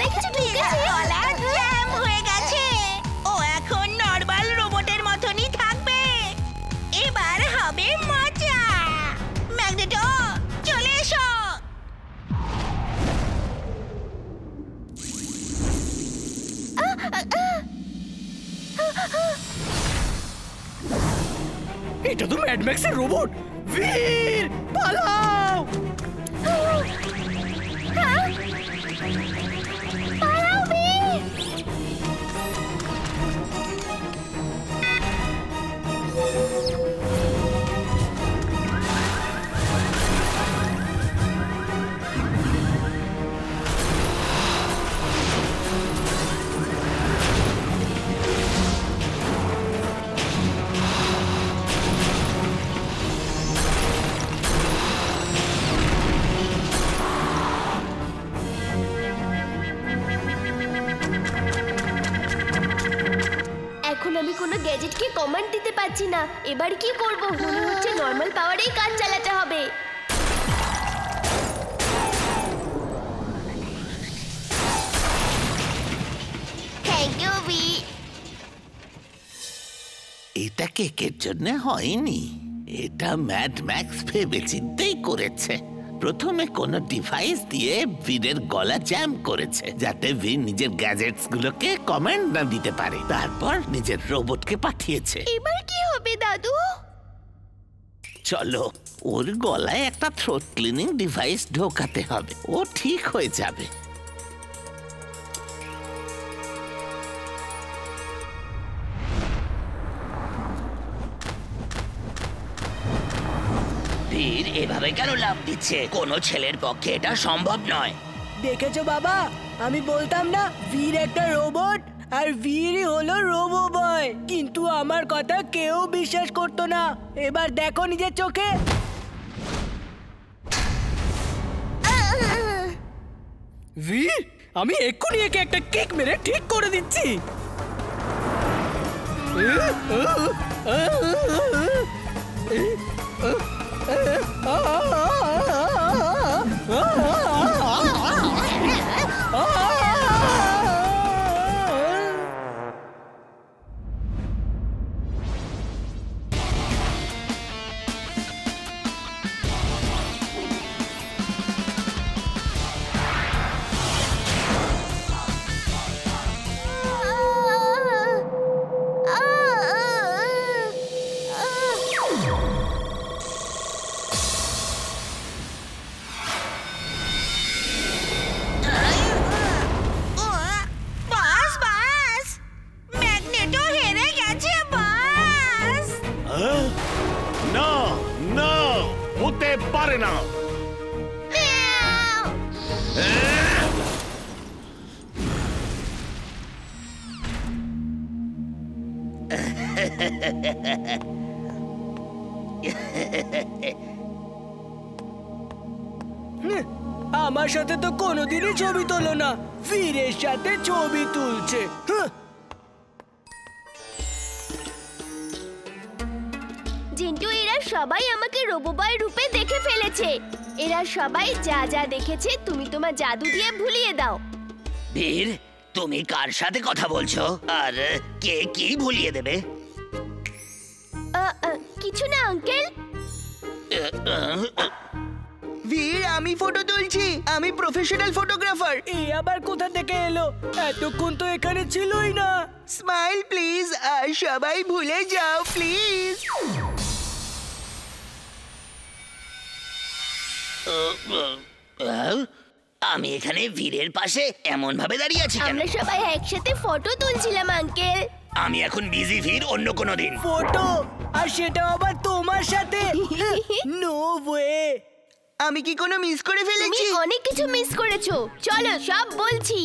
গলায় কিছু ঢুকেছে। গলা জ্যাম হয়ে গেছে। ও এখন নরমাল রোবটের মতনই থাকবে। এবার হবে মজা। ম্যাগনেটো চলে এসো। এটা তো ম্যাড ম্যাক্সের রোবট। বীর পালাও! পালাও বীর! এখন আমি কোনো গ্যাজেটকে কমান্ড দিতে পারছি না। এবার কি করব? মনে হচ্ছে নর্মাল পাওয়ারেই কাজ চালাতে হবে। থ্যাংক ইউ বি। এটা কেকের জন্য হয়নি, এটা ম্যাড ম্যাক্স ভেবে চিন্তেই করেছে। প্রথমে কোনো ডিভাইস দিয়ে বীরের গলা জ্যাম করেছে, যাতে বীর নিজের গ্যাজেটস গুলোকে কমান্ড না দিতে পারে। তারপর নিজের রোবটকে পাঠিয়েছে। এবার কি হবে দাদু? চলো, ওর গলায় একটা থ্রোট ক্লিনিং ডিভাইস ঢোকাতে হবে, ও ঠিক হয়ে যাবে। বীর এভাবে কেন লাফ দিচ্ছে? কোনো ছেলের পক্ষে এটা সম্ভব নয়। দেখেছো বাবা, আমি বলতাম না বীর একটা রোবট আর বীরই হলো রোবো বয়। কিন্তু আমার কথা কেউ বিশ্বাস করতো না। এবার দেখো নিজের চোখে। বীর, আমি এক্ষুনি একে একটা কেক মেরে ঠিক করে দিচ্ছি। বাস বাস, ম্যাগনেটো হেরে গেছে বাস। না না, হতে পারে না। আমার সাথে তো কোনোদিনই ছবি তোলো না, বীরের সাথে ছবি তুলছে। জিন্টু, এরা সবাই আমাকে রোবোবয় রূপে দেখে ফেলেছে। এরা সবাই যা যা দেখেছে তুমি তোমার জাদু দিয়ে ভুলিয়ে দাও। বীর, তুমি কার সাথে কথা বলছো? আর কে কি ভুলিয়ে দেবে? কিছু না আঙ্কেল। বীর, আমি ফটো তুলছি, আমি প্রফেশনাল ফটোগ্রাফার। এ আবার কোথা থেকে এলো? এতক্ষণ তো এখানে ছিলই না। স্মাইল প্লিজ, আর সবাই ভুলে যাও প্লিজ। আমি এখানে বীরের পাশে এমন ভাবে দাঁড়িয়ে আছি কেন? আমরা সবাই একসাথে ফটো তুলছিলাম আঙ্কেল। আমি এখন বিজি, বীর অন্য কোনো দিন। ফটো? আর সেটাও আবার তোমার সাথে? No way. আমি কি কোনো মিস করে তুমি ফেলেছি? অনেক কিছু মিস করেছো। চলো সব বলছি।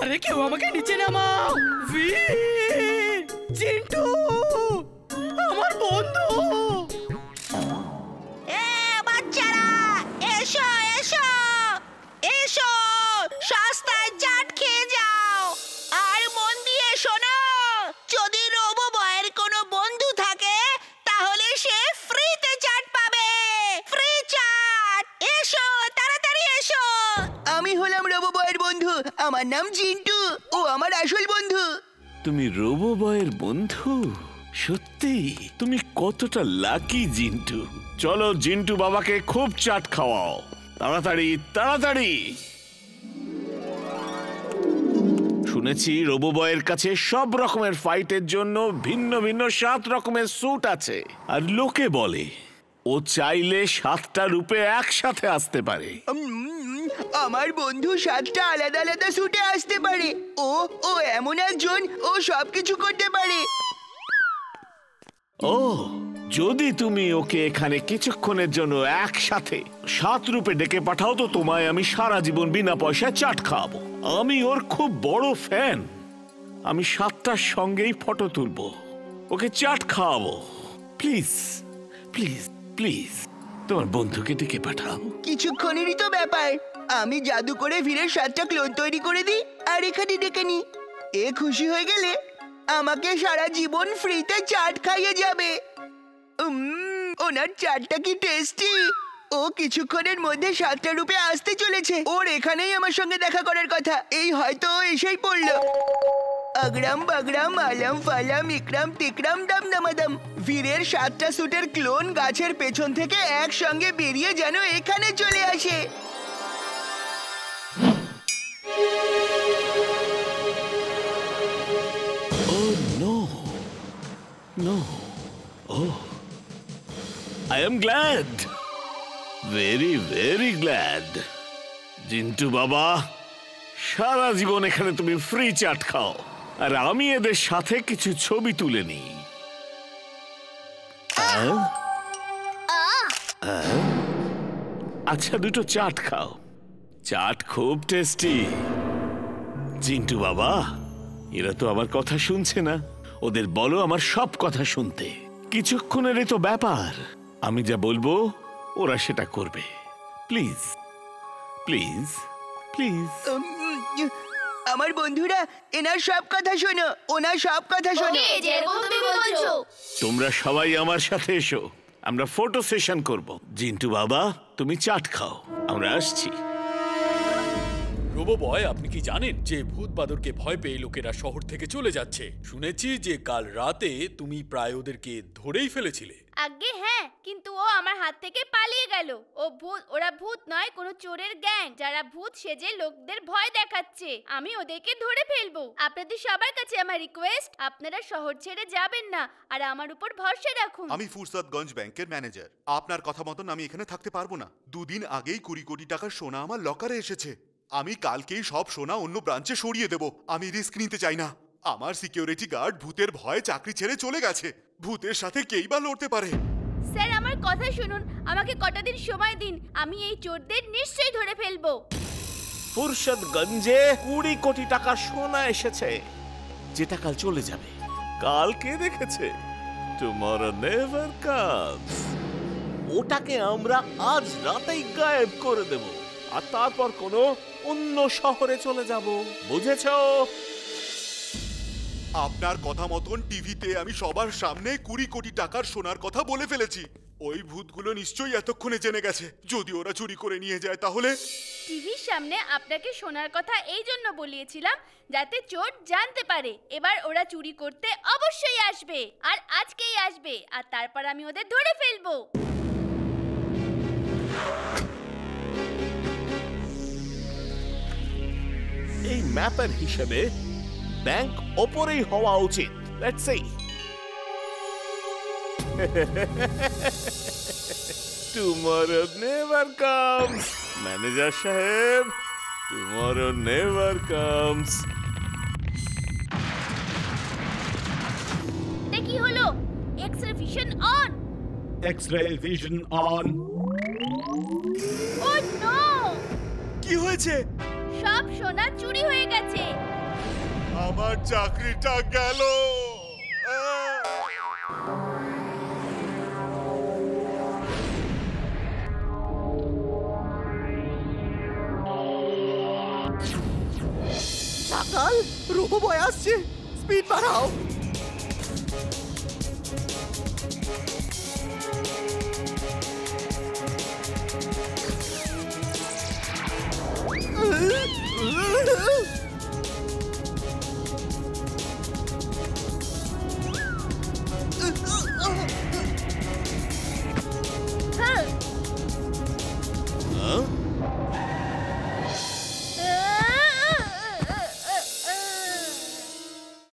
আরে কেউ আমাকে নিচে নামাও। বীর, চিন্টু, আমার বন্ধু। এ বাচ্চারা, এসো এসো এসো, সস্তায় চাট খেয়ে যাও। আর মন দিয়ে শোনো, যদি রোবো বয়ের কোনো বন্ধু থাকে তাহলে সে ফ্রিতে চাট পাবে। ফ্রি চাট, এসো তাড়াতাড়ি এসো। আমি হলাম রোবো বয়ের বন্ধু, আমার নাম জিন্টু, ও আমার আসল বন্ধু। তুমি রোবো বয়ের বন্ধু? সত্যি তুমি কতটা লাকি জিন্টু। চলো জিন্টু বাবাকে খুব চাট খাওয়াও, তাড়াতাড়ি তাড়াতাড়ি। শুনেছি রোবো বয়ের কাছে সব রকমের ফাইটের জন্য ভিন্ন ভিন্ন 7 রকমের স্যুট আছে, আর লোকে বলে ও চাইলে 7টা রূপে একসাথে আসতে পারে। আমার বন্ধু 7টা আলাদা আলাদা স্যুটে আসতে পারে। ও এমন একজন, ও সবকিছু করতে পারে। ও, যদি তুমি ওকে এখানে কিছুক্ষণের জন্য একসাথে 7 রূপে ডেকে পাঠাও তো তোমায় আমি সারা জীবন বিনা পয়সায় চাট খাওয়াবো। আমি ওর খুব বড় ফ্যান। আমি 7টার সঙ্গেই ফটো তুলবো, ওকে চাট খাওয়াবো। প্লিজ প্লিজ প্লিজ তোমার বন্ধুকে ডেকে পাঠাও। কিছুক্ষণেরই তো ব্যাপার। আমি জাদু করে ভীরের 7টা ক্লোন তৈরি করে দিই আর এখানে ডেকে নি। এ খুশি হয়ে গেলে আমাকে সারা জীবন ফ্রিতে চাট খাইয়ে যাবে। ওনার চাটটা কি টেস্টি! ও কিছুক্ষণের মধ্যে 7টা রূপে আসতে চলেছে। ওর এখানেই আমার সঙ্গে দেখা করার কথা। এই হয়তো ও এসেই পড়লো। আগরাম বাগরাম আলাম ফালাম ইকরাম টিকরাম দাম দামাদাম। ভীরের 7টা স্যুটের ক্লোন গাছের পেছন থেকে একসঙ্গে বেরিয়ে যেন এখানে চলে আসে। Oh no, no, oh, I am glad, very very glad. Jintu বাবা, সারা জীবন এখানে তুমি ফ্রি চাট খাও, আর আমি এদের সাথে কিছু ছবি তুলে নিই। আচ্ছা, দুটো চাট খাও। চাট খুব টেস্টি। জিন্টু বাবা, এরা তো আমার কথা শুনছে না। ওদের বলো আমার সব কথা শুনতে। কিছুক্ষণেরই তো ব্যাপার, আমি যা বলবো ওরা সেটা করবে। Please please please. আমার বন্ধুরা, এনার সব কথা শোনো, ওনার সব কথা শোনো। তোমরা সবাই আমার সাথে এসো, আমরা ফটো সেশন করব। জিন্টু বাবা, তুমি চাট খাও, আমরা আসছি। রোবো বয়, আপনি কি জানেন যে ভূত বাদরকে ভয় পেয়ে লোকেরা শহর থেকে চলে যাচ্ছে? শুনেছি যে কাল রাতে তুমি প্রায় ওদেরকে ধরেই ফেলেছিলে। আগে হ্যাঁ, কিন্তু ও আমার হাত থেকে পালিয়ে গেল। ওরা ভূত নয়, কোনো চোরের গ্যাং, যারা ভূত সেজে লোকদের ভয় দেখাচ্ছে। আমি ওদেরকে ধরে ফেলবো। আপনাদের সবার কাছে আমার রিকোয়েস্ট, আপনারা শহর ছেড়ে যাবেন না, আর আমার উপর ভরসা রাখুন। আমি ফুরসতগঞ্জ ব্যাংকের ম্যানেজার। আপনার কথা মতন আমি এখানে থাকতে পারবো না। 2 দিন আগেই 20 কোটি টাকার সোনা আমার লকারে এসেছে। আমি কালকেই সব সোনা অন্য ব্রাঞ্চে সরিয়ে দেব। আমি রিস্ক নিতে চাই না। আমার সিকিউরিটি গার্ড ভূতের ভয়ে চাকরি ছেড়ে চলে গেছে। ভূতের সাথে কেই বা লড়তে পারে? স্যার, আমার কথা শুনুন, আমাকে কটা দিন সময় দিন, আমি এই চোরদের নিশ্চয়ই ধরে ফেলবো। ফুরসতগঞ্জে 20 কোটি টাকা সোনা এসেছে, যেটা কাল চলে যাবে। কাল কে দেখেছে? Tomorrow never comes. ওটাকে আমরা আজ রাতেই গায়েব করে দেব, আর তারপর কোনো অন্য শহরে চলে যাব। বুঝেছো? আপনার কথা মতন টিভিতে আমি সবার সামনে 20 কোটি টাকার সোনার কথা বলে ফেলেছি। ওই ভূতগুলো নিশ্চয়ই এতক্ষণে জেনে গেছে। যদি ওরা চুরি করে নিয়ে যায় তাহলে? টিভির সামনে আপনাকে শোনার কথা এই জন্য বলিয়েছিলাম যাতে চোর জানতে পারে। এবার ওরা চুরি করতে অবশ্যই আসবে, আর আজকেই আসবে, আর তারপর আমি ওদের ধরে ফেলবো। এই ম্যাপের হিসেবে ব্যাংক ওপরেই হওয়া উচিত। Let's see. Tomorrow never comes. Manager সাহেব, টুমরো নেভার কামস। কি হলো? X-ray vision on. X-ray vision on. Oh no! কি হয়েছে? সব সোনা চুরি হয়ে গেছে। আমার চাকরিটা গেল। সকাল, রোবো বয় আসছে, স্পিড বাড়াও।